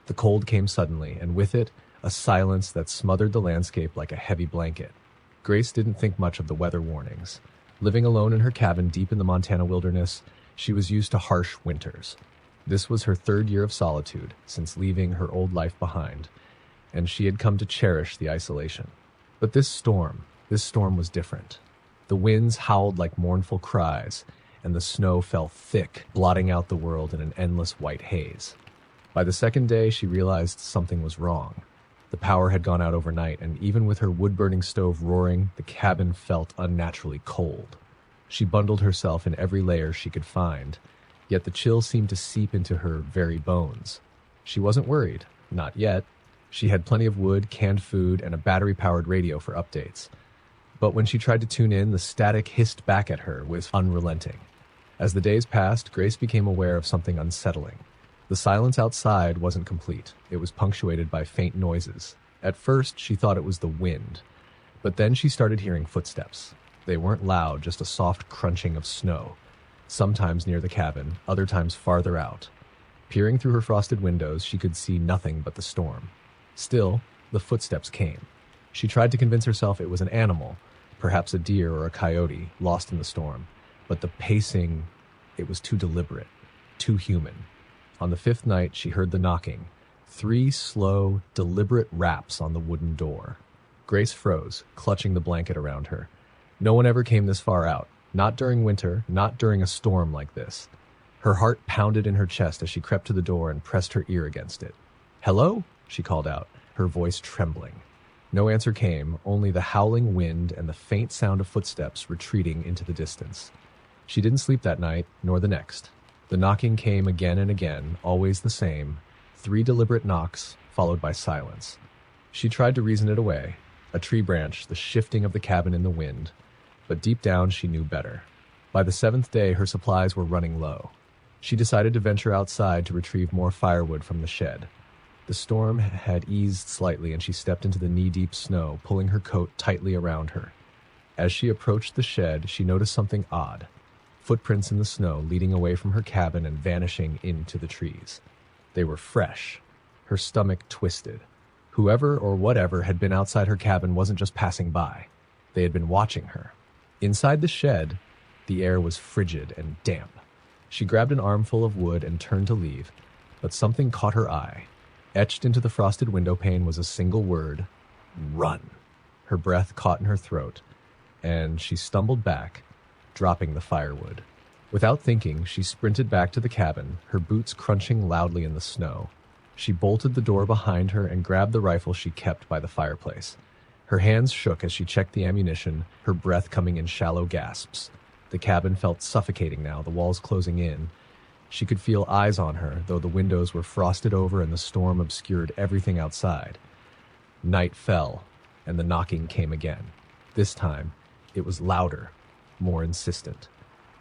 The cold came suddenly, and with it, a silence that smothered the landscape like a heavy blanket. Grace didn't think much of the weather warnings. Living alone in her cabin deep in the Montana wilderness, she was used to harsh winters. This was her third year of solitude since leaving her old life behind, and she had come to cherish the isolation. But this storm was different. The winds howled like mournful cries, and the snow fell thick, blotting out the world in an endless white haze. By the second day, she realized something was wrong. The power had gone out overnight, and even with her wood-burning stove roaring, the cabin felt unnaturally cold. She bundled herself in every layer she could find, yet the chill seemed to seep into her very bones. She wasn't worried, not yet. She had plenty of wood, canned food, and a battery-powered radio for updates. But when she tried to tune in, the static hissed back at her with unrelenting. As the days passed, Grace became aware of something unsettling. The silence outside wasn't complete. It was punctuated by faint noises. At first, she thought it was the wind, but then she started hearing footsteps. They weren't loud, just a soft crunching of snow, sometimes near the cabin, other times farther out. Peering through her frosted windows, she could see nothing but the storm. Still, the footsteps came. She tried to convince herself it was an animal, perhaps a deer or a coyote, lost in the storm. But the pacing, it was too deliberate, too human. On the fifth night, she heard the knocking. 3 slow, deliberate raps on the wooden door. Grace froze, clutching the blanket around her. No one ever came this far out. Not during winter, not during a storm like this. Her heart pounded in her chest as she crept to the door and pressed her ear against it. "Hello?" she called out, her voice trembling. No answer came, only the howling wind and the faint sound of footsteps retreating into the distance. She didn't sleep that night, nor the next. The knocking came again and again, always the same. 3 deliberate knocks, followed by silence. She tried to reason it away. A tree branch, the shifting of the cabin in the wind. But deep down, she knew better. By the 7th day, her supplies were running low. She decided to venture outside to retrieve more firewood from the shed. The storm had eased slightly, and she stepped into the knee-deep snow, pulling her coat tightly around her. As she approached the shed, she noticed something odd. Footprints in the snow leading away from her cabin and vanishing into the trees. They were fresh. Her stomach twisted. Whoever or whatever had been outside her cabin wasn't just passing by. They had been watching her. Inside the shed, the air was frigid and damp. She grabbed an armful of wood and turned to leave, but something caught her eye. Etched into the frosted window pane was a single word: run. Her breath caught in her throat, and she stumbled back, dropping the firewood. Without thinking, she sprinted back to the cabin, her boots crunching loudly in the snow. She bolted the door behind her and grabbed the rifle she kept by the fireplace. Her hands shook as she checked the ammunition, her breath coming in shallow gasps. The cabin felt suffocating now, the walls closing in. She could feel eyes on her, though the windows were frosted over and the storm obscured everything outside. Night fell, and the knocking came again. This time, it was louder, more insistent.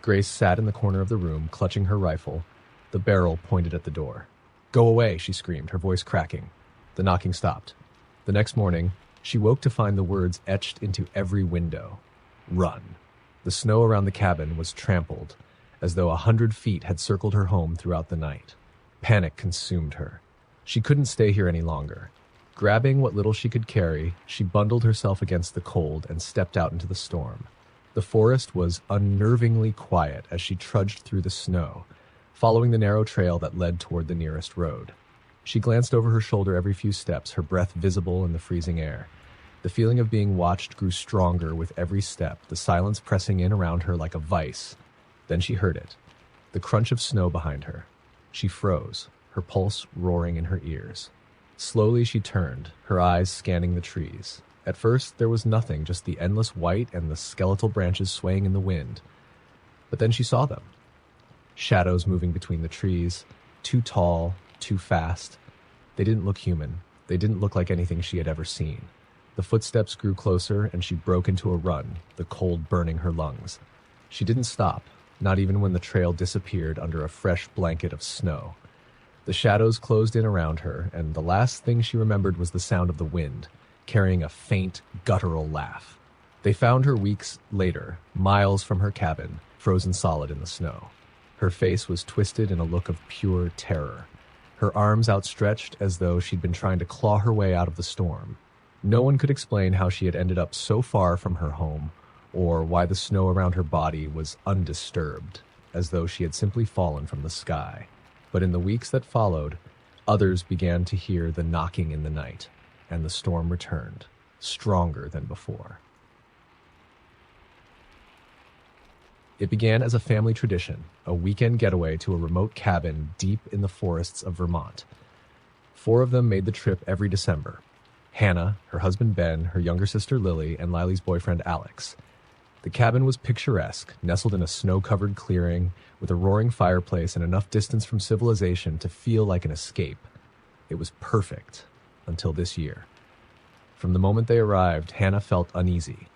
Grace sat in the corner of the room, clutching her rifle, the barrel pointed at the door. "Go away," she screamed, her voice cracking. The knocking stopped. The next morning, she woke to find the words etched into every window. Run. The snow around the cabin was trampled, as though 100 feet had circled her home throughout the night. Panic consumed her. She couldn't stay here any longer. Grabbing what little she could carry, she bundled herself against the cold and stepped out into the storm. The forest was unnervingly quiet as she trudged through the snow, following the narrow trail that led toward the nearest road. She glanced over her shoulder every few steps, her breath visible in the freezing air. The feeling of being watched grew stronger with every step, the silence pressing in around her like a vice. Then she heard it, the crunch of snow behind her. She froze, her pulse roaring in her ears. Slowly she turned, her eyes scanning the trees. At first there was nothing, just the endless white and the skeletal branches swaying in the wind. But then she saw them. Shadows moving between the trees, too tall, too fast. They didn't look human. They didn't look like anything she had ever seen. The footsteps grew closer, and she broke into a run, the cold burning her lungs. She didn't stop, not even when the trail disappeared under a fresh blanket of snow. The shadows closed in around her, and the last thing she remembered was the sound of the wind, carrying a faint, guttural laugh. They found her weeks later, miles from her cabin, frozen solid in the snow. Her face was twisted in a look of pure terror. her arms outstretched as though she'd been trying to claw her way out of the storm. No one could explain how she had ended up so far from her home, or why the snow around her body was undisturbed, as though she had simply fallen from the sky. But in the weeks that followed, others began to hear the knocking in the night, and the storm returned, stronger than before. It began as a family tradition, a weekend getaway to a remote cabin deep in the forests of Vermont. 4 of them made the trip every December. Hannah, her husband Ben, her younger sister Lily, and Lily's boyfriend Alex. The cabin was picturesque, nestled in a snow-covered clearing with a roaring fireplace and enough distance from civilization to feel like an escape. It was perfect, until this year. From the moment they arrived, Hannah felt uneasy.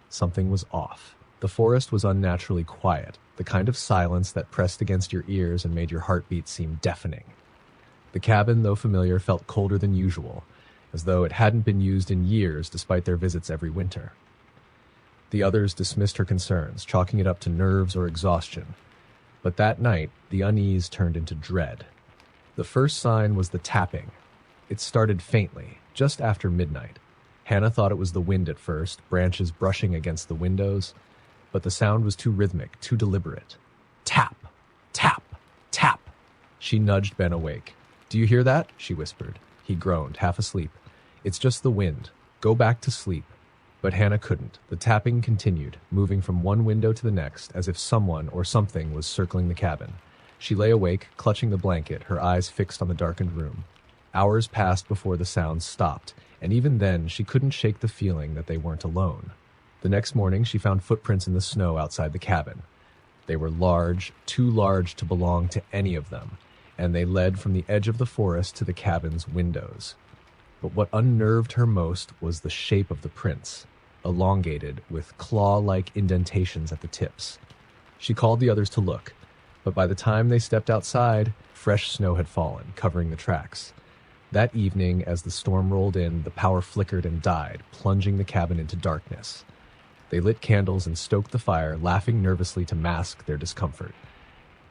Something was off. The forest was unnaturally quiet, the kind of silence that pressed against your ears and made your heartbeat seem deafening. The cabin, though familiar, felt colder than usual, as though it hadn't been used in years despite their visits every winter. The others dismissed her concerns, chalking it up to nerves or exhaustion. But that night, the unease turned into dread. The first sign was the tapping. It started faintly, just after midnight. Hannah thought it was the wind at first, branches brushing against the windows, but the sound was too rhythmic, too deliberate. Tap, tap, tap. She nudged Ben awake. "Do you hear that?" she whispered. He groaned, half asleep. "It's just the wind. Go back to sleep." But Hannah couldn't. The tapping continued, moving from one window to the next, as if someone or something was circling the cabin. She lay awake, clutching the blanket, her eyes fixed on the darkened room. Hours passed before the sounds stopped, and even then she couldn't shake the feeling that they weren't alone. The next morning she found footprints in the snow outside the cabin. They were large, too large to belong to any of them, and they led from the edge of the forest to the cabin's windows. But what unnerved her most was the shape of the prints, elongated, with claw-like indentations at the tips. She called the others to look, but by the time they stepped outside, fresh snow had fallen, covering the tracks. That evening, as the storm rolled in, the power flickered and died, plunging the cabin into darkness. They lit candles and stoked the fire, laughing nervously to mask their discomfort.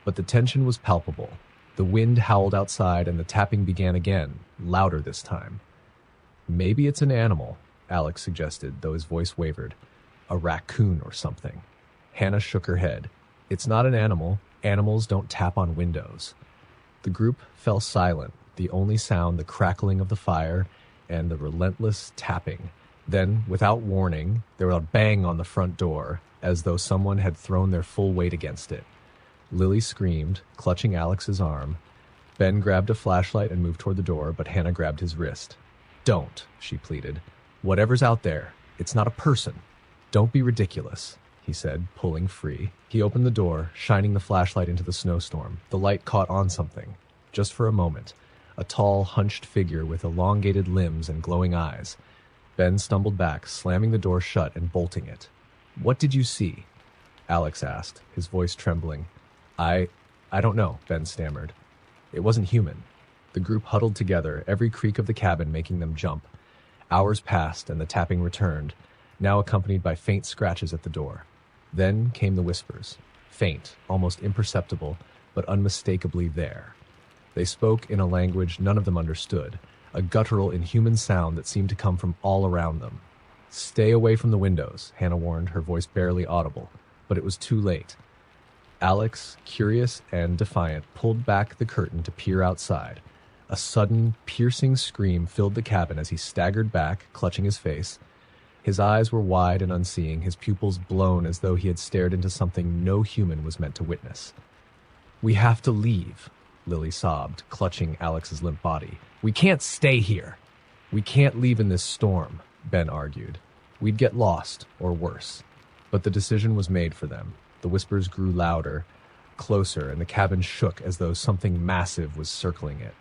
But the tension was palpable. The wind howled outside, and the tapping began again, louder this time. "Maybe it's an animal," Alex suggested, though his voice wavered. "A raccoon or something." Hannah shook her head. "It's not an animal. Animals don't tap on windows." The group fell silent, the only sound the crackling of the fire and the relentless tapping. Then, without warning, there was a bang on the front door, as though someone had thrown their full weight against it. Lily screamed, clutching Alex's arm. Ben grabbed a flashlight and moved toward the door, but Hannah grabbed his wrist. "Don't," she pleaded. "Whatever's out there, it's not a person. Don't be ridiculous," he said, pulling free. He opened the door, shining the flashlight into the snowstorm. The light caught on something, just for a moment. A tall, hunched figure with elongated limbs and glowing eyes. Ben stumbled back, slamming the door shut and bolting it. "What did you see?" Alex asked, his voice trembling. I don't know," Ben stammered. "It wasn't human." The group huddled together, every creak of the cabin making them jump. Hours passed and the tapping returned, now accompanied by faint scratches at the door. Then came the whispers, faint, almost imperceptible, but unmistakably there. They spoke in a language none of them understood, a guttural, inhuman sound that seemed to come from all around them. "Stay away from the windows," Hannah warned, her voice barely audible, but it was too late. Alex, curious and defiant, pulled back the curtain to peer outside. A sudden, piercing scream filled the cabin as he staggered back, clutching his face. His eyes were wide and unseeing, his pupils blown as though he had stared into something no human was meant to witness. "We have to leave," Lily sobbed, clutching Alex's limp body. "We can't stay here." "We can't leave in this storm," Ben argued. "We'd get lost, or worse." But the decision was made for them. The whispers grew louder, closer, and the cabin shook as though something massive was circling it.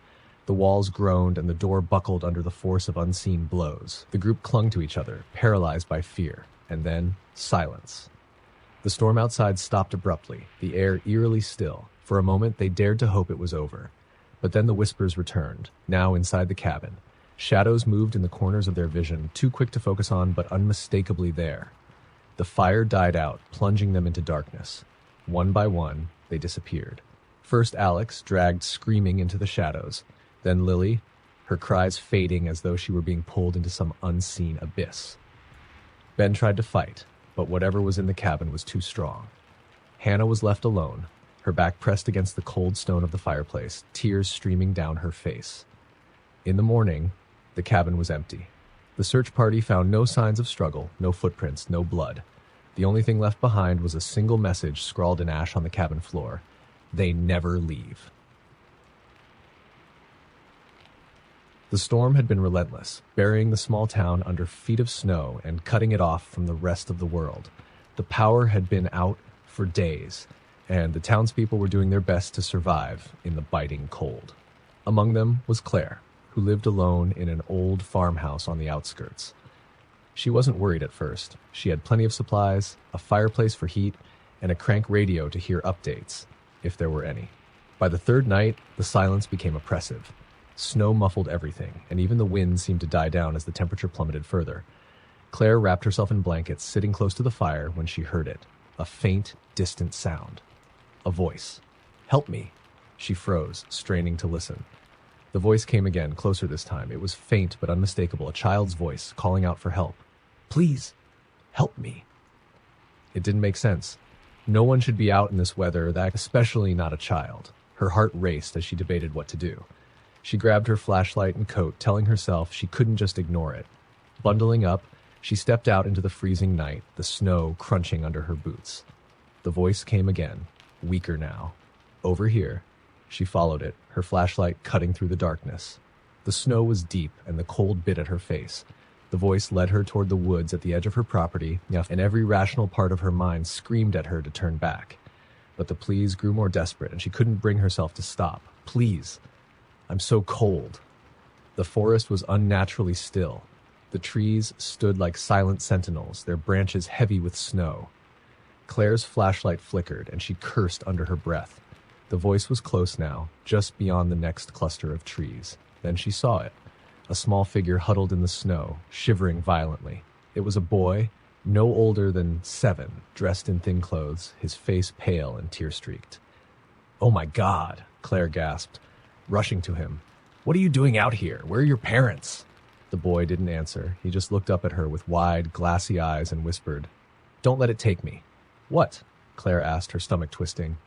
The walls groaned and the door buckled under the force of unseen blows. The group clung to each other, paralyzed by fear, and then silence. The storm outside stopped abruptly, the air eerily still. For a moment they dared to hope it was over. But then the whispers returned, now inside the cabin. Shadows moved in the corners of their vision, too quick to focus on but unmistakably there. The fire died out, plunging them into darkness. One by one, they disappeared. First Alex, dragged screaming into the shadows. Then Lily, her cries fading as though she were being pulled into some unseen abyss. Ben tried to fight, but whatever was in the cabin was too strong. Hannah was left alone, her back pressed against the cold stone of the fireplace, tears streaming down her face. In the morning, the cabin was empty. The search party found no signs of struggle, no footprints, no blood. The only thing left behind was a single message scrawled in ash on the cabin floor. They never leave. The storm had been relentless, burying the small town under feet of snow and cutting it off from the rest of the world. The power had been out for days, and the townspeople were doing their best to survive in the biting cold. Among them was Claire, who lived alone in an old farmhouse on the outskirts. She wasn't worried at first. She had plenty of supplies, a fireplace for heat, and a crank radio to hear updates, if there were any. By the third night, the silence became oppressive. Snow muffled everything, and even the wind seemed to die down as the temperature plummeted further. Claire wrapped herself in blankets, sitting close to the fire when she heard it. A faint, distant sound. A voice. "Help me." She froze, straining to listen. The voice came again, closer this time. It was faint but unmistakable, a child's voice, calling out for help. "Please, help me." It didn't make sense. No one should be out in this weather, especially not a child. Her heart raced as she debated what to do. She grabbed her flashlight and coat, telling herself she couldn't just ignore it. Bundling up, she stepped out into the freezing night, the snow crunching under her boots. The voice came again, weaker now. "Over here." She followed it, her flashlight cutting through the darkness. The snow was deep, and the cold bit at her face. The voice led her toward the woods at the edge of her property, and every rational part of her mind screamed at her to turn back. But the pleas grew more desperate, and she couldn't bring herself to stop. "Please. I'm so cold." The forest was unnaturally still. The trees stood like silent sentinels, their branches heavy with snow. Claire's flashlight flickered, and she cursed under her breath. The voice was close now, just beyond the next cluster of trees. Then she saw it. A small figure huddled in the snow, shivering violently. It was a boy, no older than 7, dressed in thin clothes, his face pale and tear-streaked. "Oh my God," Claire gasped, rushing to him. "What are you doing out here? Where are your parents?" The boy didn't answer. He just looked up at her with wide, glassy eyes and whispered, "Don't let it take me." "What?" Claire asked, her stomach twisting.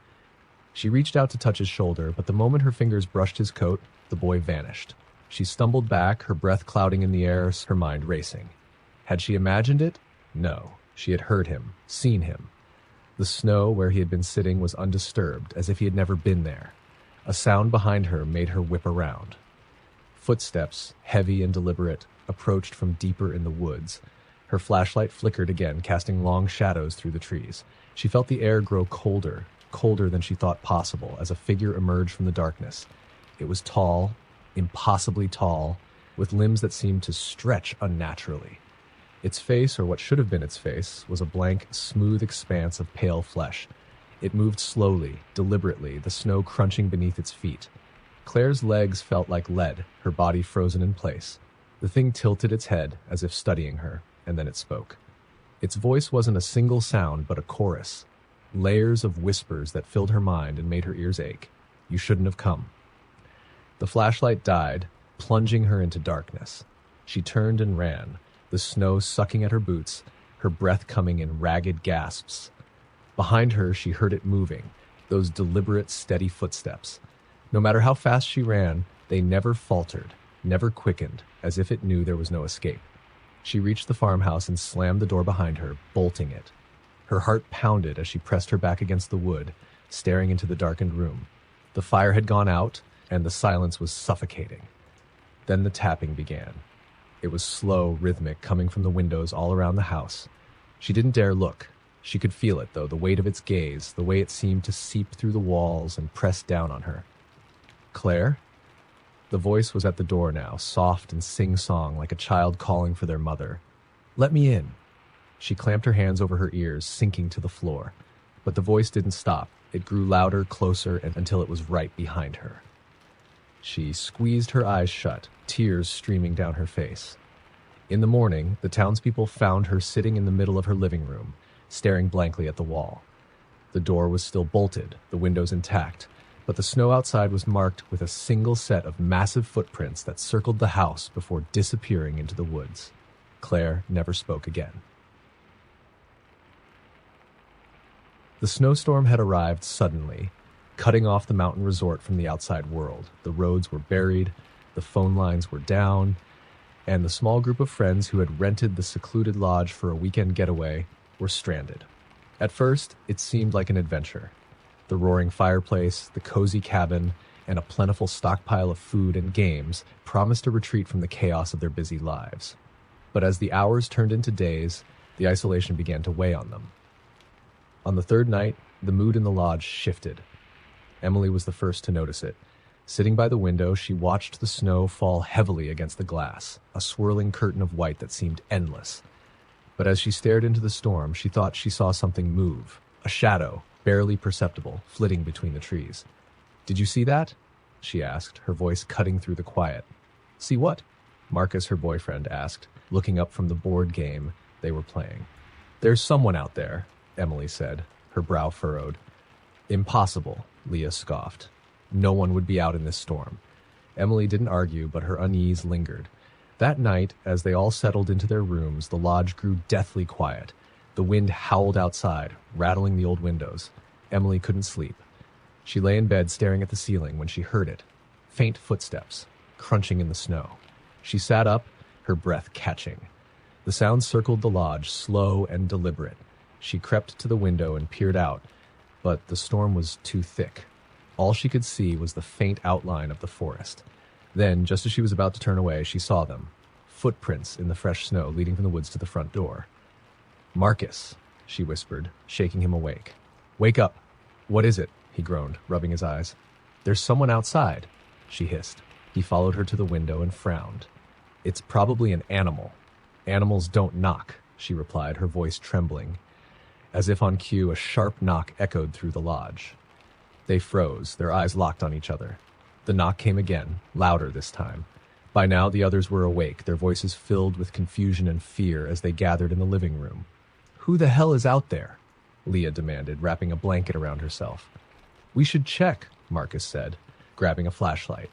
She reached out to touch his shoulder, but the moment her fingers brushed his coat, the boy vanished. She stumbled back, her breath clouding in the air, her mind racing. Had she imagined it? No. She had heard him, seen him. The snow where he had been sitting was undisturbed, as if he had never been there. A sound behind her made her whip around. Footsteps, heavy and deliberate, approached from deeper in the woods. Her flashlight flickered again, casting long shadows through the trees. She felt the air grow colder, colder than she thought possible, as a figure emerged from the darkness. It was tall, impossibly tall, with limbs that seemed to stretch unnaturally. Its face, or what should have been its face, was a blank, smooth expanse of pale flesh. It moved slowly, deliberately, the snow crunching beneath its feet. Claire's legs felt like lead, her body frozen in place. The thing tilted its head, as if studying her, and then it spoke. Its voice wasn't a single sound, but a chorus. Layers of whispers that filled her mind and made her ears ache. "You shouldn't have come." The flashlight died, plunging her into darkness. She turned and ran, the snow sucking at her boots, her breath coming in ragged gasps. Behind her, she heard it moving, those deliberate, steady footsteps. No matter how fast she ran, they never faltered, never quickened, as if it knew there was no escape. She reached the farmhouse and slammed the door behind her, bolting it. Her heart pounded as she pressed her back against the wood, staring into the darkened room. The fire had gone out, and the silence was suffocating. Then the tapping began. It was slow, rhythmic, coming from the windows all around the house. She didn't dare look. She could feel it, though, the weight of its gaze, the way it seemed to seep through the walls and press down on her. "Claire?" The voice was at the door now, soft and sing-song, like a child calling for their mother. "Let me in." She clamped her hands over her ears, sinking to the floor. But the voice didn't stop. It grew louder, closer, until it was right behind her. She squeezed her eyes shut, tears streaming down her face. In the morning, the townspeople found her sitting in the middle of her living room, staring blankly at the wall. The door was still bolted, the windows intact, but the snow outside was marked with a single set of massive footprints that circled the house before disappearing into the woods. Claire never spoke again. The snowstorm had arrived suddenly, cutting off the mountain resort from the outside world. The roads were buried, the phone lines were down, and the small group of friends who had rented the secluded lodge for a weekend getaway were stranded. At first, it seemed like an adventure. The roaring fireplace, the cozy cabin, and a plentiful stockpile of food and games promised a retreat from the chaos of their busy lives. But as the hours turned into days, the isolation began to weigh on them. On the third night, the mood in the lodge shifted. Emily was the first to notice it. Sitting by the window, she watched the snow fall heavily against the glass, a swirling curtain of white that seemed endless. But as she stared into the storm, she thought she saw something move, a shadow, barely perceptible, flitting between the trees. "Did you see that?" she asked, her voice cutting through the quiet. "See what?" Marcus, her boyfriend, asked, looking up from the board game they were playing. "There's someone out there," Emily said, her brow furrowed. "Impossible," Leah scoffed. "No one would be out in this storm." Emily didn't argue, but her unease lingered. That night, as they all settled into their rooms, the lodge grew deathly quiet. The wind howled outside, rattling the old windows. Emily couldn't sleep. She lay in bed staring at the ceiling when she heard it. Faint footsteps, crunching in the snow. She sat up, her breath catching. The sound circled the lodge, slow and deliberate. She crept to the window and peered out, but the storm was too thick. All she could see was the faint outline of the forest. Then, just as she was about to turn away, she saw them. Footprints in the fresh snow leading from the woods to the front door. "Marcus," she whispered, shaking him awake. "Wake up." "What is it?" he groaned, rubbing his eyes. "There's someone outside," she hissed. He followed her to the window and frowned. "It's probably an animal." "Animals don't knock," she replied, her voice trembling. As if on cue, a sharp knock echoed through the lodge. They froze, their eyes locked on each other. The knock came again, louder this time. By now, the others were awake, their voices filled with confusion and fear as they gathered in the living room. "Who the hell is out there?" Leah demanded, wrapping a blanket around herself. "We should check," Marcus said, grabbing a flashlight.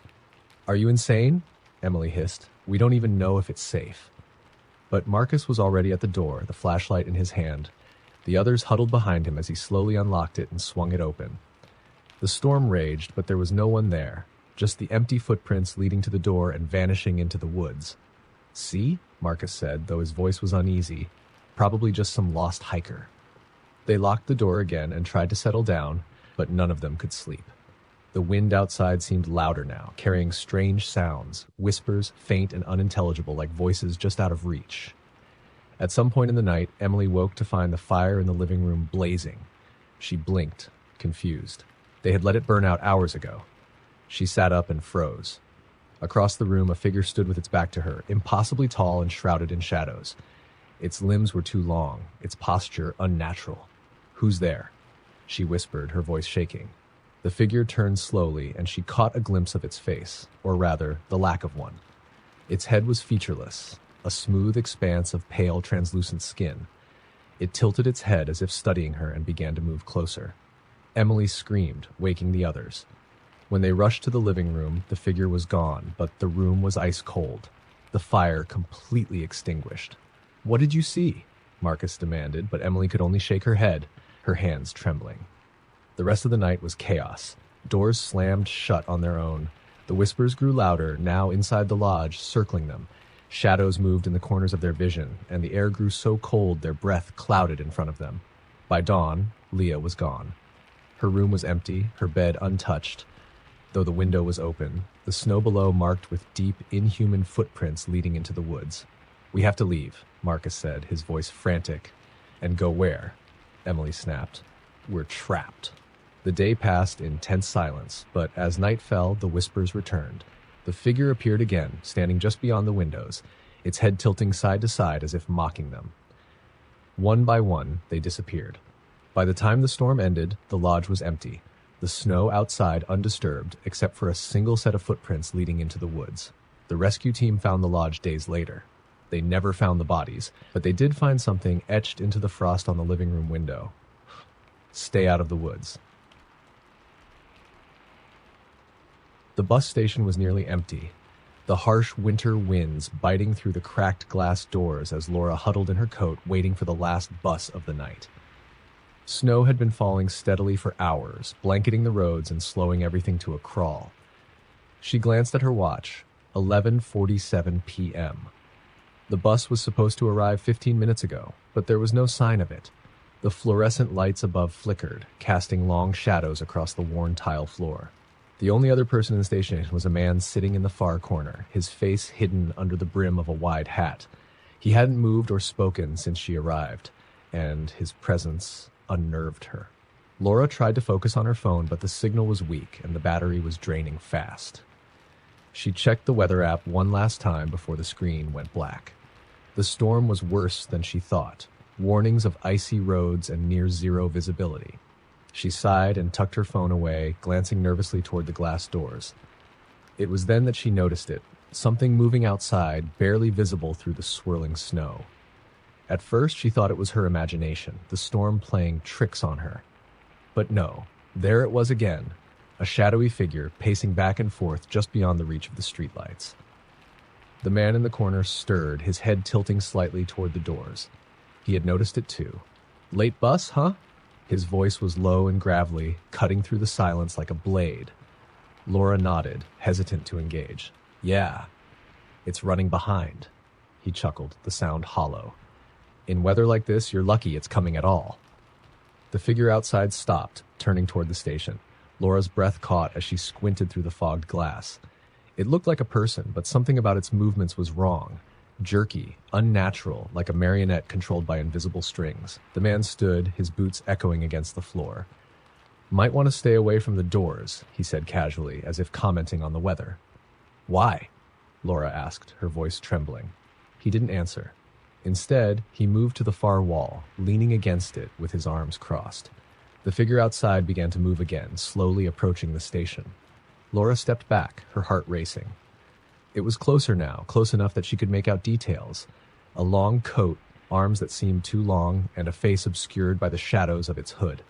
"Are you insane?" Emily hissed. "We don't even know if it's safe." But Marcus was already at the door, the flashlight in his hand. The others huddled behind him as he slowly unlocked it and swung it open. The storm raged, but there was no one there, just the empty footprints leading to the door and vanishing into the woods. "See?" Marcus said, though his voice was uneasy. "Probably just some lost hiker." They locked the door again and tried to settle down, but none of them could sleep. The wind outside seemed louder now, carrying strange sounds, whispers, faint and unintelligible, like voices just out of reach. At some point in the night, Emily woke to find the fire in the living room blazing. She blinked, confused. They had let it burn out hours ago. She sat up and froze. Across the room, a figure stood with its back to her, impossibly tall and shrouded in shadows. Its limbs were too long, its posture unnatural. "Who's there?" she whispered, her voice shaking. The figure turned slowly, and she caught a glimpse of its face, or rather, the lack of one. Its head was featureless, a smooth expanse of pale, translucent skin. It tilted its head as if studying her and began to move closer. Emily screamed, waking the others. When they rushed to the living room, the figure was gone, but the room was ice cold, the fire completely extinguished. "What did you see?" Marcus demanded, but Emily could only shake her head, her hands trembling. The rest of the night was chaos. Doors slammed shut on their own. The whispers grew louder, now inside the lodge, circling them. Shadows moved in the corners of their vision, and the air grew so cold their breath clouded in front of them. By dawn, Leah was gone. Her room was empty, her bed untouched, though the window was open, the snow below marked with deep, inhuman footprints leading into the woods. "We have to leave," Marcus said, his voice frantic. "And go where?" Emily snapped. "We're trapped." The day passed in tense silence, but as night fell, the whispers returned. The figure appeared again, standing just beyond the windows, its head tilting side to side as if mocking them. One by one, they disappeared. By the time the storm ended, the lodge was empty, the snow outside undisturbed, except for a single set of footprints leading into the woods. The rescue team found the lodge days later. They never found the bodies, but they did find something etched into the frost on the living room window. "Stay out of the woods." The bus station was nearly empty, the harsh winter winds biting through the cracked glass doors as Laura huddled in her coat waiting for the last bus of the night. Snow had been falling steadily for hours, blanketing the roads and slowing everything to a crawl. She glanced at her watch, 11:47 p.m. The bus was supposed to arrive 15 minutes ago, but there was no sign of it. The fluorescent lights above flickered, casting long shadows across the worn tile floor. The only other person in the station was a man sitting in the far corner, his face hidden under the brim of a wide hat. He hadn't moved or spoken since she arrived, and his presence unnerved her. Laura tried to focus on her phone, but the signal was weak and the battery was draining fast. She checked the weather app one last time before the screen went black. The storm was worse than she thought, warnings of icy roads and near-zero visibility. She sighed and tucked her phone away, glancing nervously toward the glass doors. It was then that she noticed it, something moving outside, barely visible through the swirling snow. At first, she thought it was her imagination, the storm playing tricks on her. But no, there it was again, a shadowy figure pacing back and forth just beyond the reach of the streetlights. The man in the corner stirred, his head tilting slightly toward the doors. He had noticed it too. "Late bus, huh?" His voice was low and gravelly, cutting through the silence like a blade. Laura nodded, hesitant to engage. "Yeah, it's running behind." He chuckled, the sound hollow. "In weather like this, you're lucky it's coming at all." The figure outside stopped, turning toward the station. Laura's breath caught as she squinted through the fogged glass. It looked like a person, but something about its movements was wrong. Jerky, unnatural, like a marionette controlled by invisible strings. The man stood, his boots echoing against the floor. "Might want to stay away from the doors," he said casually, as if commenting on the weather. "Why?" Laura asked, her voice trembling. He didn't answer. Instead, he moved to the far wall, leaning against it with his arms crossed. The figure outside began to move again, slowly approaching the station. Laura stepped back, her heart racing. It was closer now, close enough that she could make out details. A long coat, arms that seemed too long, and a face obscured by the shadows of its hood.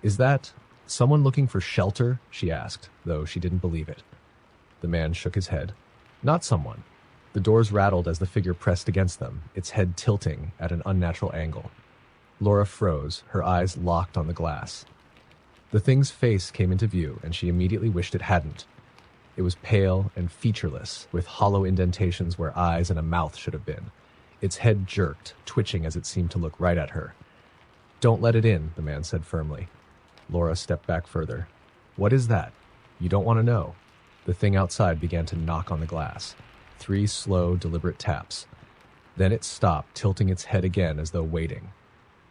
"Is that someone looking for shelter?" she asked, though she didn't believe it. The man shook his head. "Not someone." The doors rattled as the figure pressed against them, its head tilting at an unnatural angle. Laura froze, her eyes locked on the glass. The thing's face came into view, and she immediately wished it hadn't. It was pale and featureless, with hollow indentations where eyes and a mouth should have been. Its head jerked, twitching as it seemed to look right at her. "Don't let it in," the man said firmly. Laura stepped back further. "What is that?" "You don't want to know." The thing outside began to knock on the glass. 3 slow, deliberate taps. Then it stopped, tilting its head again as though waiting.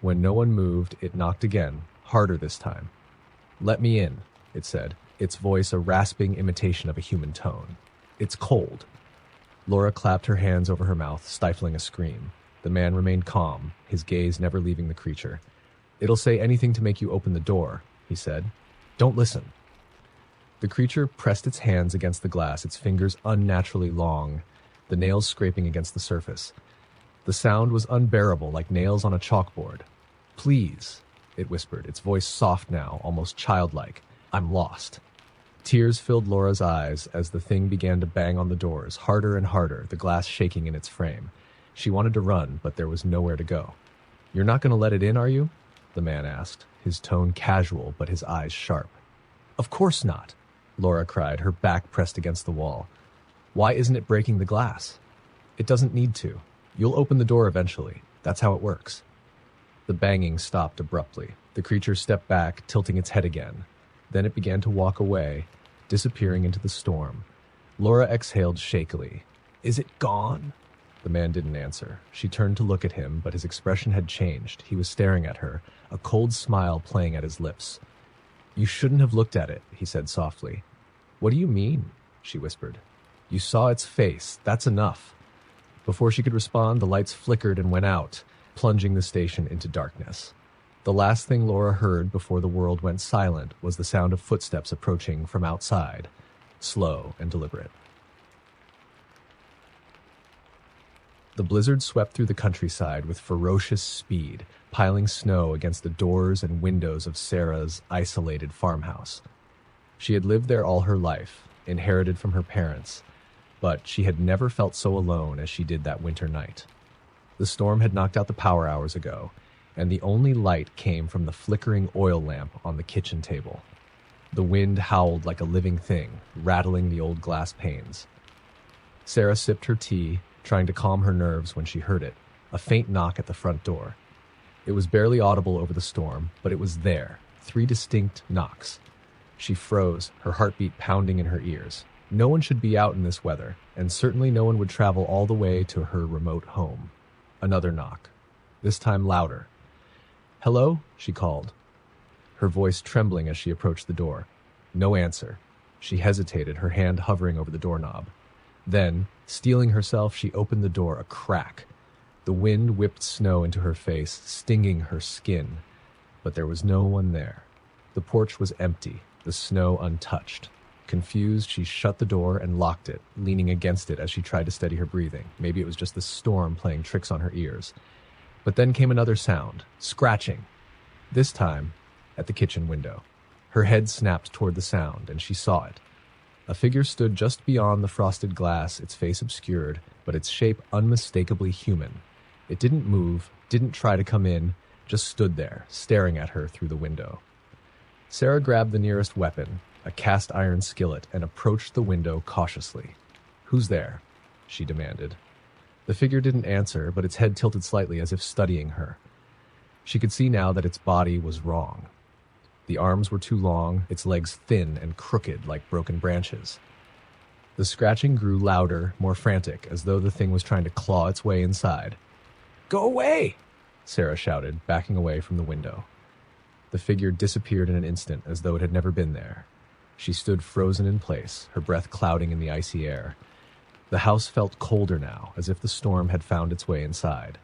When no one moved, it knocked again, harder this time. "Let me in," it said, its voice a rasping imitation of a human tone. "It's cold." Laura clapped her hands over her mouth, stifling a scream. The man remained calm, his gaze never leaving the creature. "It'll say anything to make you open the door," he said. "Don't listen." The creature pressed its hands against the glass, its fingers unnaturally long, the nails scraping against the surface. The sound was unbearable, like nails on a chalkboard. "Please," it whispered, its voice soft now, almost childlike. "I'm lost." Tears filled Laura's eyes as the thing began to bang on the doors, harder and harder, the glass shaking in its frame. She wanted to run, but there was nowhere to go. "You're not going to let it in, are you?" the man asked, his tone casual but his eyes sharp. "Of course not," Laura cried, her back pressed against the wall. "Why isn't it breaking the glass?" "It doesn't need to. You'll open the door eventually. That's how it works." The banging stopped abruptly. The creature stepped back, tilting its head again. Then it began to walk away, disappearing into the storm. Laura exhaled shakily. "Is it gone?" The man didn't answer. She turned to look at him, but his expression had changed. He was staring at her, a cold smile playing at his lips. "You shouldn't have looked at it," he said softly. "What do you mean?" she whispered. "You saw its face. That's enough." Before she could respond, the lights flickered and went out, plunging the station into darkness. The last thing Laura heard before the world went silent was the sound of footsteps approaching from outside, slow and deliberate. The blizzard swept through the countryside with ferocious speed, piling snow against the doors and windows of Sarah's isolated farmhouse. She had lived there all her life, inherited from her parents, but she had never felt so alone as she did that winter night. The storm had knocked out the power hours ago, and the only light came from the flickering oil lamp on the kitchen table. The wind howled like a living thing, rattling the old glass panes. Sarah sipped her tea, trying to calm her nerves when she heard it, a faint knock at the front door. It was barely audible over the storm, but it was there, 3 distinct knocks. She froze, her heartbeat pounding in her ears. No one should be out in this weather, and certainly no one would travel all the way to her remote home. Another knock, this time louder. "Hello?" she called, her voice trembling as she approached the door. No answer. She hesitated, her hand hovering over the doorknob. Then, steeling herself, she opened the door a crack. The wind whipped snow into her face, stinging her skin. But there was no one there. The porch was empty, the snow untouched. Confused, she shut the door and locked it, leaning against it as she tried to steady her breathing. Maybe it was just the storm playing tricks on her ears. But then came another sound, scratching. This time, at the kitchen window. Her head snapped toward the sound, and she saw it. A figure stood just beyond the frosted glass, its face obscured, but its shape unmistakably human. It didn't move, didn't try to come in, just stood there, staring at her through the window. Sarah grabbed the nearest weapon, a cast iron skillet, and approached the window cautiously. "Who's there?" she demanded. The figure didn't answer, but its head tilted slightly as if studying her. She could see now that its body was wrong. The arms were too long, its legs thin and crooked like broken branches. The scratching grew louder, more frantic, as though the thing was trying to claw its way inside. "Go away!" Sarah shouted, backing away from the window. The figure disappeared in an instant, as though it had never been there. She stood frozen in place, her breath clouding in the icy air. The house felt colder now, as if the storm had found its way inside.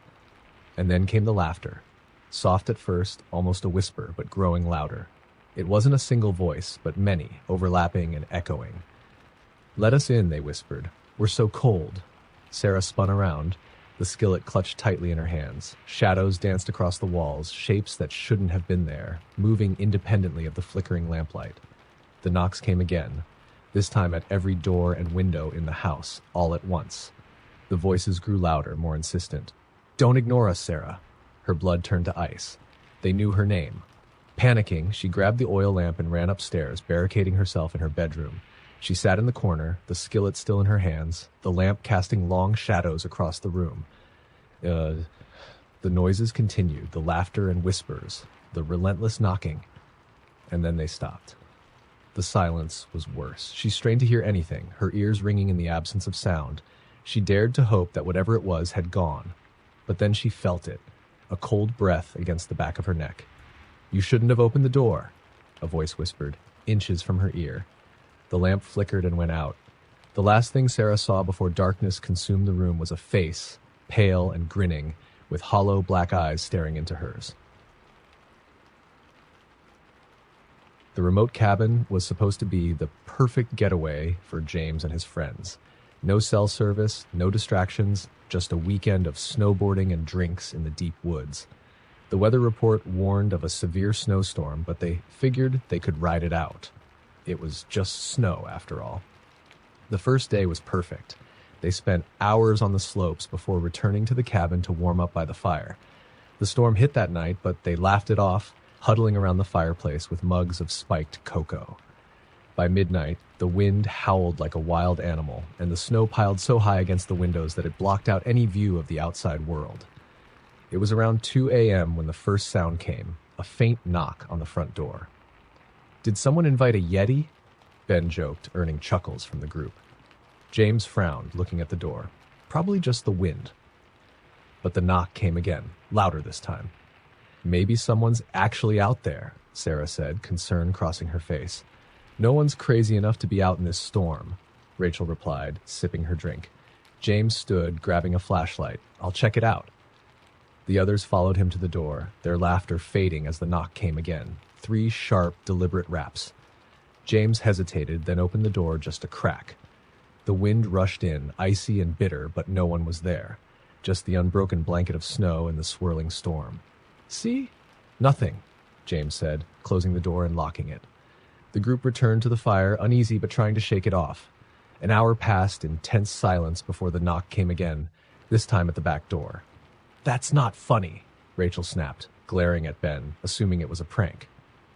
And then came the laughter. Soft at first, almost a whisper, but growing louder. It wasn't a single voice, but many, overlapping and echoing. "Let us in," they whispered. "We're so cold." Sarah spun around, the skillet clutched tightly in her hands. Shadows danced across the walls, shapes that shouldn't have been there, moving independently of the flickering lamplight. The knocks came again, this time at every door and window in the house, all at once. The voices grew louder, more insistent. "Don't ignore us, Sarah." Her blood turned to ice. They knew her name. Panicking, she grabbed the oil lamp and ran upstairs, barricading herself in her bedroom. She sat in the corner, the skillet still in her hands, the lamp casting long shadows across the room. The noises continued, the laughter and whispers, the relentless knocking, and then they stopped. The silence was worse. She strained to hear anything, her ears ringing in the absence of sound. She dared to hope that whatever it was had gone. But then she felt it, a cold breath against the back of her neck. "You shouldn't have opened the door," a voice whispered, inches from her ear. The lamp flickered and went out. The last thing Sarah saw before darkness consumed the room was a face, pale and grinning, with hollow black eyes staring into hers. The remote cabin was supposed to be the perfect getaway for James and his friends. No cell service, no distractions, just a weekend of snowboarding and drinks in the deep woods. The weather report warned of a severe snowstorm, but they figured they could ride it out. It was just snow, after all. The first day was perfect. They spent hours on the slopes before returning to the cabin to warm up by the fire. The storm hit that night, but they laughed it off, huddling around the fireplace with mugs of spiked cocoa. By midnight, the wind howled like a wild animal, and the snow piled so high against the windows that it blocked out any view of the outside world. It was around 2 a.m. when the first sound came, a faint knock on the front door. "Did someone invite a Yeti?" Ben joked, earning chuckles from the group. James frowned, looking at the door. Probably just the wind. But the knock came again, louder this time. "Maybe someone's actually out there," Sarah said, concern crossing her face. "No one's crazy enough to be out in this storm," Rachel replied, sipping her drink. James stood, grabbing a flashlight. "I'll check it out." The others followed him to the door, their laughter fading as the knock came again. 3 sharp, deliberate raps. James hesitated, then opened the door just a crack. The wind rushed in, icy and bitter, but no one was there. Just the unbroken blanket of snow and the swirling storm. "See? Nothing," James said, closing the door and locking it. The The group returned to the fire, uneasy but trying to shake it off. An hour passed in tense silence before the knock came again, this time at the back door. "That's not funny," Rachel snapped, glaring at Ben, assuming it was a prank.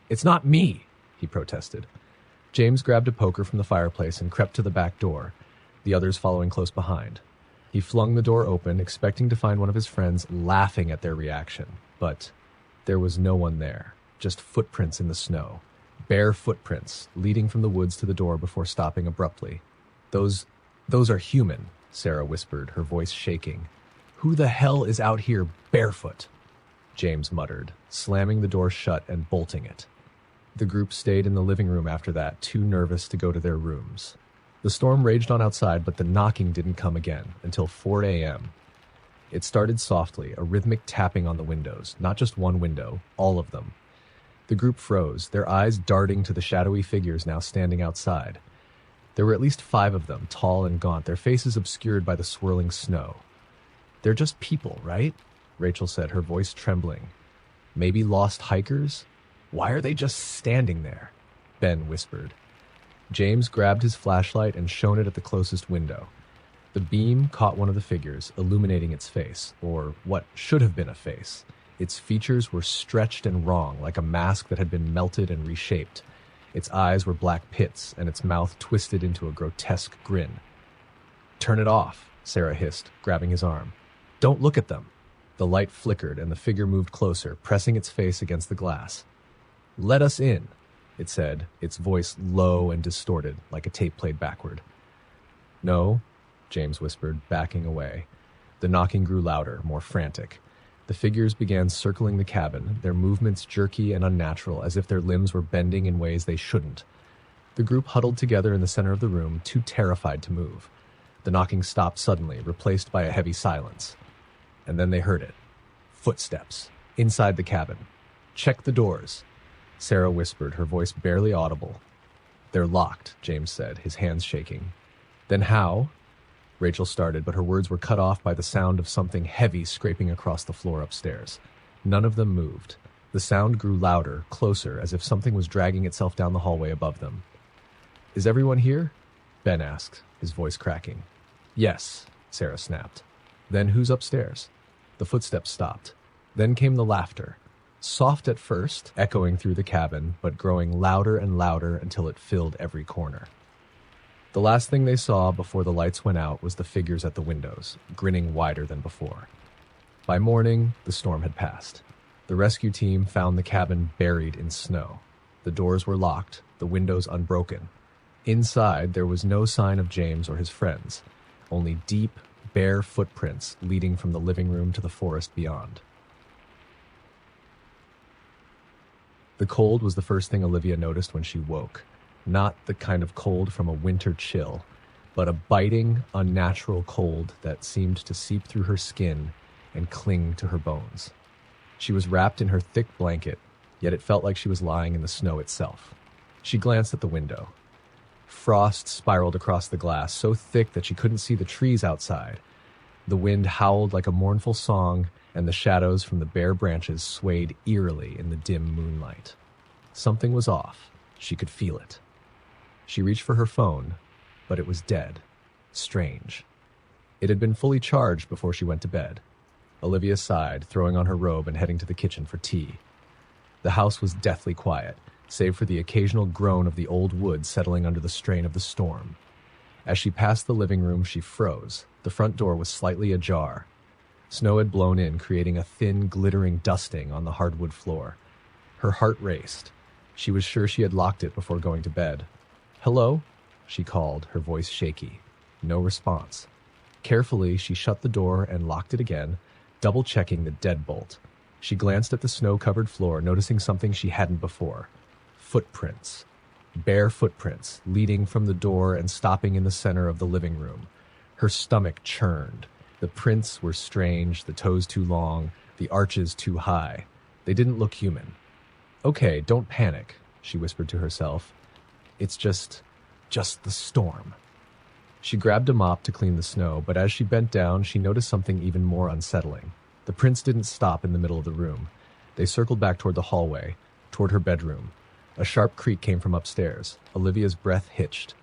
"It's not me," he protested. James grabbed a poker from the fireplace and crept to the back door, the others following close behind. He flung the door open, expecting to find one of his friends laughing at their reaction, but there was no one there, just footprints in the snow. Bare footprints, leading from the woods to the door before stopping abruptly. Those are human," Sarah whispered, her voice shaking. "Who the hell is out here barefoot?" James muttered, slamming the door shut and bolting it. The group stayed in the living room after that, too nervous to go to their rooms. The storm raged on outside, but the knocking didn't come again until 4 a.m. It started softly, a rhythmic tapping on the windows, not just one window, all of them. The group froze, their eyes darting to the shadowy figures now standing outside. There were at least 5 of them, tall and gaunt, their faces obscured by the swirling snow. "They're just people, right?" Rachel said, her voice trembling. "Maybe lost hikers? Why are they just standing there?" Ben whispered. James grabbed his flashlight and shone it at the closest window. The beam caught one of the figures, illuminating its face, or what should have been a face. Its features were stretched and wrong, like a mask that had been melted and reshaped. Its eyes were black pits, and its mouth twisted into a grotesque grin. "Turn it off," Sarah hissed, grabbing his arm. "Don't look at them." The light flickered, and the figure moved closer, pressing its face against the glass. "Let us in," it said, its voice low and distorted, like a tape played backward. "No," James whispered, backing away. The knocking grew louder, more frantic. The figures began circling the cabin, their movements jerky and unnatural, as if their limbs were bending in ways they shouldn't. The group huddled together in the center of the room, too terrified to move. The knocking stopped suddenly, replaced by a heavy silence. And then they heard it. Footsteps. Inside the cabin. "Check the doors," Sarah whispered, her voice barely audible. "They're locked," James said, his hands shaking. "Then how?" Rachel started, but her words were cut off by the sound of something heavy scraping across the floor upstairs. None of them moved. The sound grew louder, closer, as if something was dragging itself down the hallway above them. "Is everyone here?" Ben asked, his voice cracking. "Yes," Sarah snapped. "Then who's upstairs?" The footsteps stopped. Then came the laughter. Soft at first, echoing through the cabin, but growing louder and louder until it filled every corner. The last thing they saw before the lights went out was the figures at the windows, grinning wider than before. By morning, the storm had passed. The rescue team found the cabin buried in snow. The doors were locked, the windows unbroken. Inside, there was no sign of James or his friends, only deep, bare footprints leading from the living room to the forest beyond. The cold was the first thing Olivia noticed when she woke. Not the kind of cold from a winter chill, but a biting, unnatural cold that seemed to seep through her skin and cling to her bones. She was wrapped in her thick blanket, yet it felt like she was lying in the snow itself. She glanced at the window. Frost spiraled across the glass, so thick that she couldn't see the trees outside. The wind howled like a mournful song, and the shadows from the bare branches swayed eerily in the dim moonlight. Something was off. She could feel it. She reached for her phone, but it was dead. Strange. It had been fully charged before she went to bed. Olivia sighed, throwing on her robe and heading to the kitchen for tea. The house was deathly quiet, save for the occasional groan of the old wood settling under the strain of the storm. As she passed the living room, she froze. The front door was slightly ajar. Snow had blown in, creating a thin, glittering dusting on the hardwood floor. Her heart raced. She was sure she had locked it before going to bed. "Hello?" she called, her voice shaky. No response. Carefully, she shut the door and locked it again, double-checking the deadbolt. She glanced at the snow-covered floor, noticing something she hadn't before. Footprints. Bare footprints, leading from the door and stopping in the center of the living room. Her stomach churned. The prints were strange, the toes too long, the arches too high. They didn't look human. "Okay, don't panic," she whispered to herself. "It's just the storm." She grabbed a mop to clean the snow, but as she bent down, she noticed something even more unsettling. The prints didn't stop in the middle of the room. They circled back toward the hallway, toward her bedroom. A sharp creak came from upstairs. Olivia's breath hitched.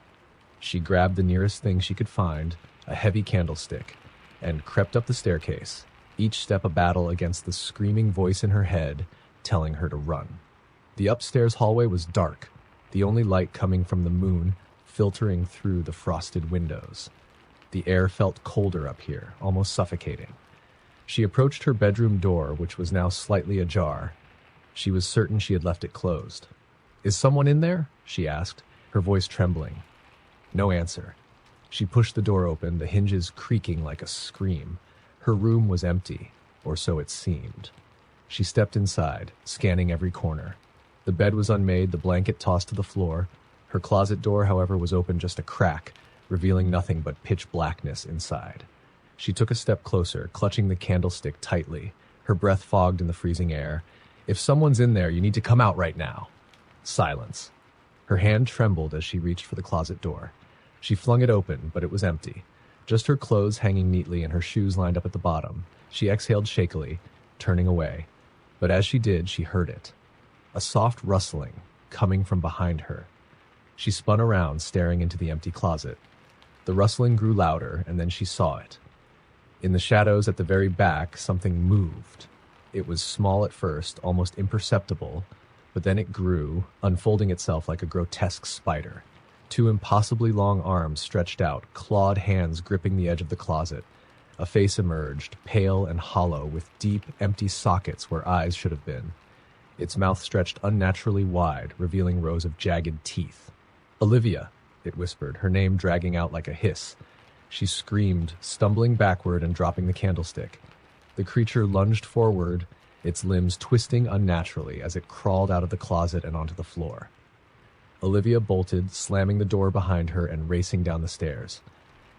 She grabbed the nearest thing she could find, a heavy candlestick, and crept up the staircase, each step a battle against the screaming voice in her head telling her to run. The upstairs hallway was dark, the only light coming from the moon filtering through the frosted windows. The air felt colder up here, almost suffocating. She approached her bedroom door, which was now slightly ajar. She was certain she had left it closed. "Is someone in there?" she asked, her voice trembling. No answer. She pushed the door open, the hinges creaking like a scream. Her room was empty, or so it seemed. She stepped inside, scanning every corner. The bed was unmade, the blanket tossed to the floor. Her closet door, however, was open just a crack, revealing nothing but pitch blackness inside. She took a step closer, clutching the candlestick tightly, her breath fogged in the freezing air. "If someone's in there, you need to come out right now." Silence. Her hand trembled as she reached for the closet door. She flung it open, but it was empty. Just her clothes hanging neatly and her shoes lined up at the bottom. She exhaled shakily, turning away. But as she did, she heard it. A soft rustling, coming from behind her. She spun around, staring into the empty closet. The rustling grew louder, and then she saw it. In the shadows at the very back, something moved. It was small at first, almost imperceptible, but then it grew, unfolding itself like a grotesque spider. Two impossibly long arms stretched out, clawed hands gripping the edge of the closet. A face emerged, pale and hollow, with deep, empty sockets where eyes should have been. Its mouth stretched unnaturally wide, revealing rows of jagged teeth. "Olivia," it whispered, her name dragging out like a hiss. She screamed, stumbling backward and dropping the candlestick. The creature lunged forward, its limbs twisting unnaturally as it crawled out of the closet and onto the floor. Olivia bolted, slamming the door behind her and racing down the stairs.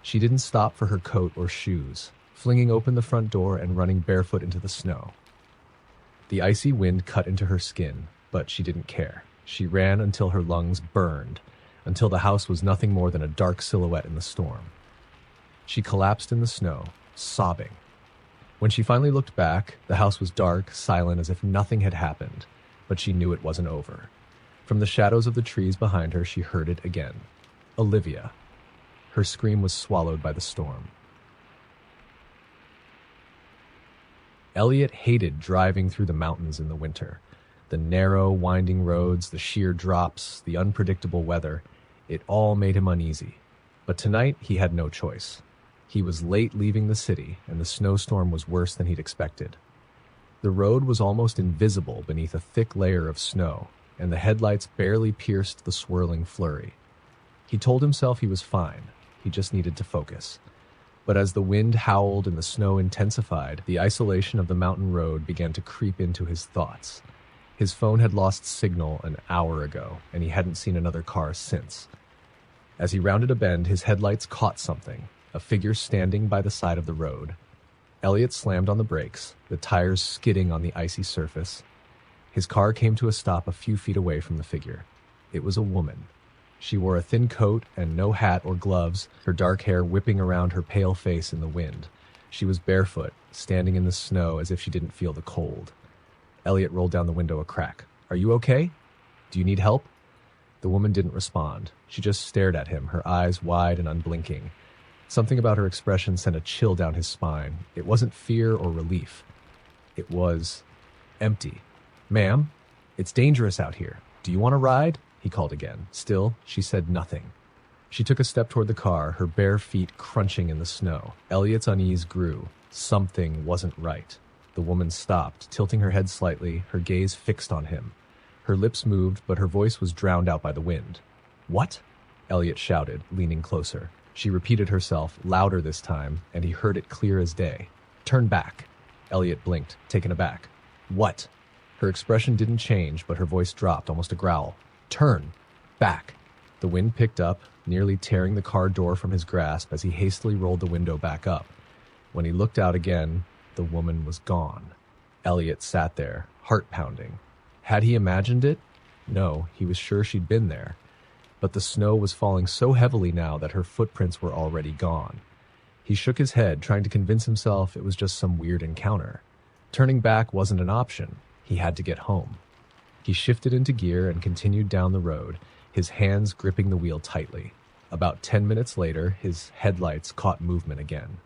She didn't stop for her coat or shoes, flinging open the front door and running barefoot into the snow. The icy wind cut into her skin, but she didn't care. She ran until her lungs burned, until the house was nothing more than a dark silhouette in the storm. She collapsed in the snow, sobbing. When she finally looked back, the house was dark, silent, as if nothing had happened, but she knew it wasn't over. From the shadows of the trees behind her, she heard it again. Olivia. Her scream was swallowed by the storm. Elliot hated driving through the mountains in the winter. The narrow, winding roads, the sheer drops, the unpredictable weather, it all made him uneasy. But tonight, he had no choice. He was late leaving the city, and the snowstorm was worse than he'd expected. The road was almost invisible beneath a thick layer of snow, and the headlights barely pierced the swirling flurry. He told himself he was fine. He just needed to focus. But as the wind howled and the snow intensified, the isolation of the mountain road began to creep into his thoughts. His phone had lost signal an hour ago, and he hadn't seen another car since. As he rounded a bend, his headlights caught something, a figure standing by the side of the road. Elliot slammed on the brakes, the tires skidding on the icy surface. His car came to a stop a few feet away from the figure. It was a woman. She wore a thin coat and no hat or gloves, her dark hair whipping around her pale face in the wind. She was barefoot, standing in the snow as if she didn't feel the cold. Elliot rolled down the window a crack. "Are you okay? Do you need help?" The woman didn't respond. She just stared at him, her eyes wide and unblinking. Something about her expression sent a chill down his spine. It wasn't fear or relief. It was empty. "Ma'am, it's dangerous out here. Do you want a ride?" he called again. Still, she said nothing. She took a step toward the car, her bare feet crunching in the snow. Elliot's unease grew. Something wasn't right. The woman stopped, tilting her head slightly, her gaze fixed on him. Her lips moved, but her voice was drowned out by the wind. "What?" Elliot shouted, leaning closer. She repeated herself, louder this time, and he heard it clear as day. "Turn back." Elliot blinked, taken aback. "What?" Her expression didn't change, but her voice dropped, almost a growl. "Turn back." The wind picked up, nearly tearing the car door from his grasp as he hastily rolled the window back up. When he looked out again, the woman was gone. Elliot sat there, heart pounding. Had he imagined it? No, he was sure she'd been there. But the snow was falling so heavily now that her footprints were already gone. He shook his head, trying to convince himself it was just some weird encounter. Turning back wasn't an option. He had to get home. He shifted into gear and continued down the road, his hands gripping the wheel tightly. About 10 minutes later, his headlights caught movement again.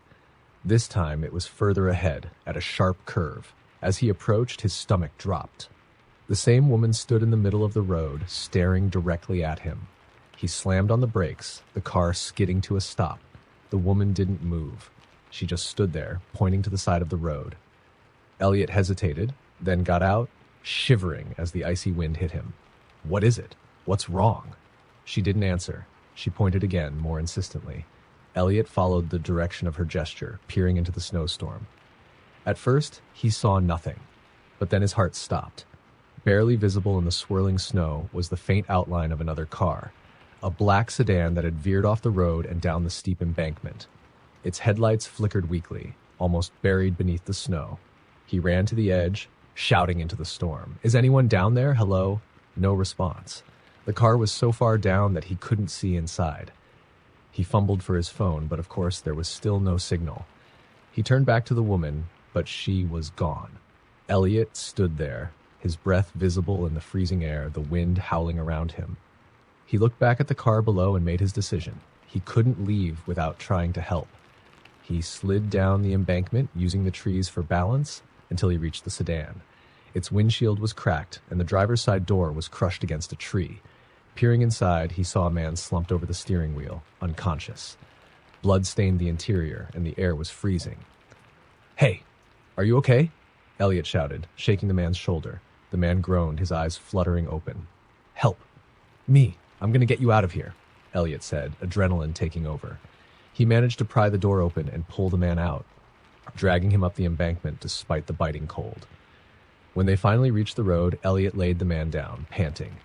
This time it was further ahead, at a sharp curve. As he approached, his stomach dropped. The same woman stood in the middle of the road, staring directly at him. He slammed on the brakes, the car skidding to a stop. The woman didn't move. She just stood there, pointing to the side of the road. Elliot hesitated, then got out, shivering as the icy wind hit him. "What is it? What's wrong?" She didn't answer. She pointed again, more insistently. Elliot followed the direction of her gesture, peering into the snowstorm. At first, he saw nothing, but then his heart stopped. Barely visible in the swirling snow was the faint outline of another car, a black sedan that had veered off the road and down the steep embankment. Its headlights flickered weakly, almost buried beneath the snow. He ran to the edge, shouting into the storm. "Is anyone down there? Hello?" No response. The car was so far down that he couldn't see inside. He fumbled for his phone, but of course there was still no signal. He turned back to the woman, but she was gone. Elliot stood there, his breath visible in the freezing air, the wind howling around him. He looked back at the car below and made his decision. He couldn't leave without trying to help. He slid down the embankment, using the trees for balance, until he reached the sedan. Its windshield was cracked, and the driver's side door was crushed against a tree. Peering inside, he saw a man slumped over the steering wheel, unconscious. Blood stained the interior, and the air was freezing. "Hey, are you okay?" Elliot shouted, shaking the man's shoulder. The man groaned, his eyes fluttering open. "Help. Me. I'm going to get you out of here," Elliot said, adrenaline taking over. He managed to pry the door open and pull the man out, dragging him up the embankment despite the biting cold. When they finally reached the road, Elliot laid the man down, panting.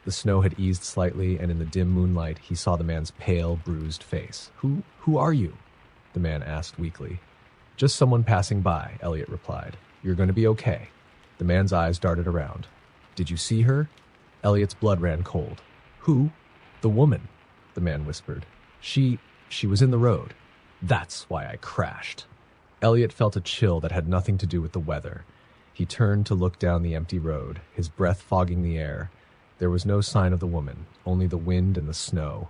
The snow had eased slightly, and in the dim moonlight, he saw the man's pale, bruised face. Who are you?" the man asked weakly. "Just someone passing by," Elliot replied. "You're going to be okay." The man's eyes darted around. "Did you see her?" Elliot's blood ran cold. "Who?" "The woman," the man whispered. She was in the road. That's why I crashed." Elliot felt a chill that had nothing to do with the weather. He turned to look down the empty road, his breath fogging the air. There was no sign of the woman, only the wind and the snow.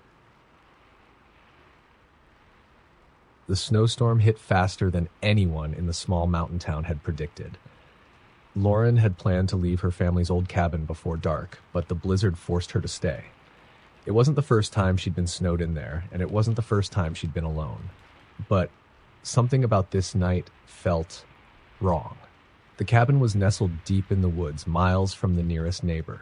The snowstorm hit faster than anyone in the small mountain town had predicted. Lauren had planned to leave her family's old cabin before dark, but the blizzard forced her to stay. It wasn't the first time she'd been snowed in there, and it wasn't the first time she'd been alone. But something about this night felt wrong. The cabin was nestled deep in the woods, miles from the nearest neighbor.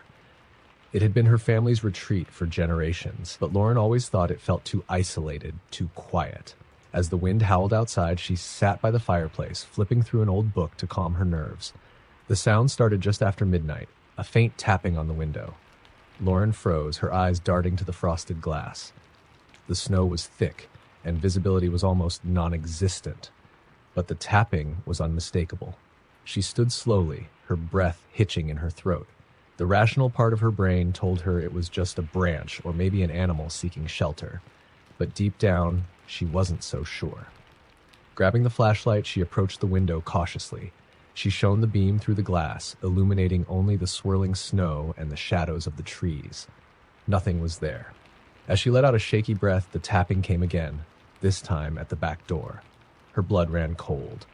It had been her family's retreat for generations, but Lauren always thought it felt too isolated, too quiet. As the wind howled outside, she sat by the fireplace, flipping through an old book to calm her nerves. The sound started just after midnight, a faint tapping on the window. Lauren froze, her eyes darting to the frosted glass. The snow was thick, and visibility was almost non-existent, but the tapping was unmistakable. She stood slowly, her breath hitching in her throat. The rational part of her brain told her it was just a branch or maybe an animal seeking shelter, but deep down, she wasn't so sure. Grabbing the flashlight, she approached the window cautiously. She shone the beam through the glass, illuminating only the swirling snow and the shadows of the trees. Nothing was there. As she let out a shaky breath, the tapping came again, this time at the back door. Her blood ran cold.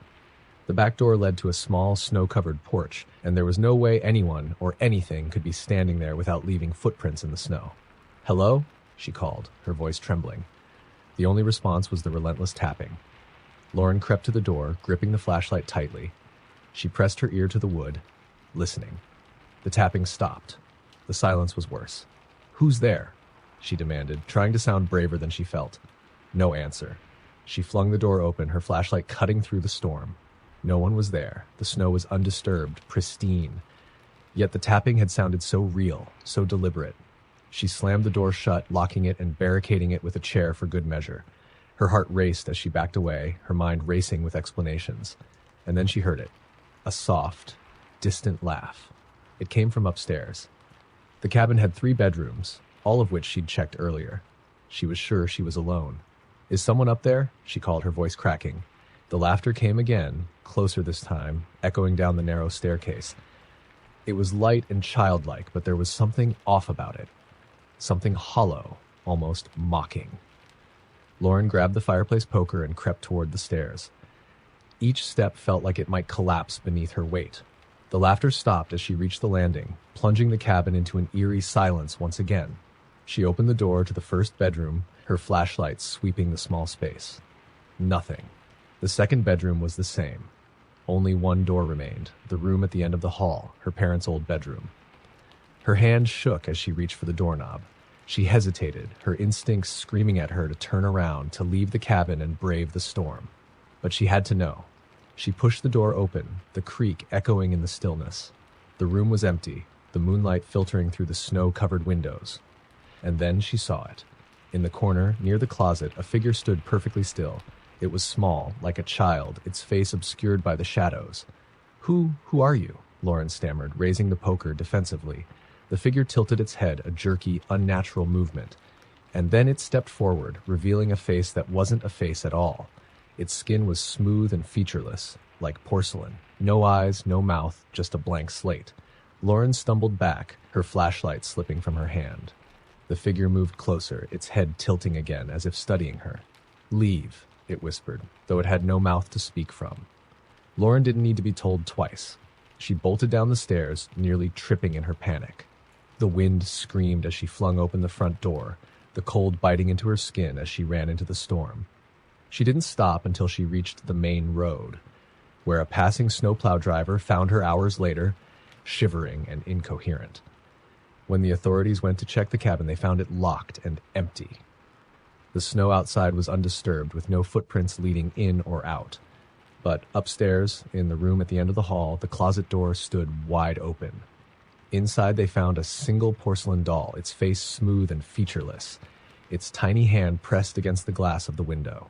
The back door led to a small, snow-covered porch, and there was no way anyone or anything could be standing there without leaving footprints in the snow. "Hello?" she called, her voice trembling. The only response was the relentless tapping. Lauren crept to the door, gripping the flashlight tightly. She pressed her ear to the wood, listening. The tapping stopped. The silence was worse. "Who's there?" she demanded, trying to sound braver than she felt. No answer. She flung the door open, her flashlight cutting through the storm. No one was there. The snow was undisturbed, pristine. Yet the tapping had sounded so real, so deliberate. She slammed the door shut, locking it and barricading it with a chair for good measure. Her heart raced as she backed away, her mind racing with explanations. And then she heard it. A soft, distant laugh. It came from upstairs. The cabin had 3 bedrooms, all of which she'd checked earlier. She was sure she was alone. "Is someone up there?" she called, her voice cracking. The laughter came again, closer this time, echoing down the narrow staircase. It was light and childlike, but there was something off about it. Something hollow, almost mocking. Lauren grabbed the fireplace poker and crept toward the stairs. Each step felt like it might collapse beneath her weight. The laughter stopped as she reached the landing, plunging the cabin into an eerie silence once again. She opened the door to the first bedroom, her flashlight sweeping the small space. Nothing. The second bedroom was the same. Only one door remained, the room at the end of the hall, her parents' old bedroom. Her hand shook as she reached for the doorknob. She hesitated, her instincts screaming at her to turn around, to leave the cabin and brave the storm. But she had to know. She pushed the door open, the creak echoing in the stillness. The room was empty, the moonlight filtering through the snow-covered windows. And then she saw it. In the corner, near the closet, a figure stood perfectly still. It was small, like a child, its face obscured by the shadows. Who are you?" Lauren stammered, raising the poker defensively. The figure tilted its head, a jerky, unnatural movement. And then it stepped forward, revealing a face that wasn't a face at all. Its skin was smooth and featureless, like porcelain. No eyes, no mouth, just a blank slate. Lauren stumbled back, her flashlight slipping from her hand. The figure moved closer, its head tilting again, as if studying her. "Leave," it whispered, though it had no mouth to speak from. Lauren didn't need to be told twice. She bolted down the stairs, nearly tripping in her panic. The wind screamed as she flung open the front door, the cold biting into her skin as she ran into the storm. She didn't stop until she reached the main road, where a passing snowplow driver found her hours later, shivering and incoherent. When the authorities went to check the cabin, they found it locked and empty. The snow outside was undisturbed, with no footprints leading in or out. But upstairs, in the room at the end of the hall, the closet door stood wide open. Inside, they found a single porcelain doll, its face smooth and featureless, its tiny hand pressed against the glass of the window.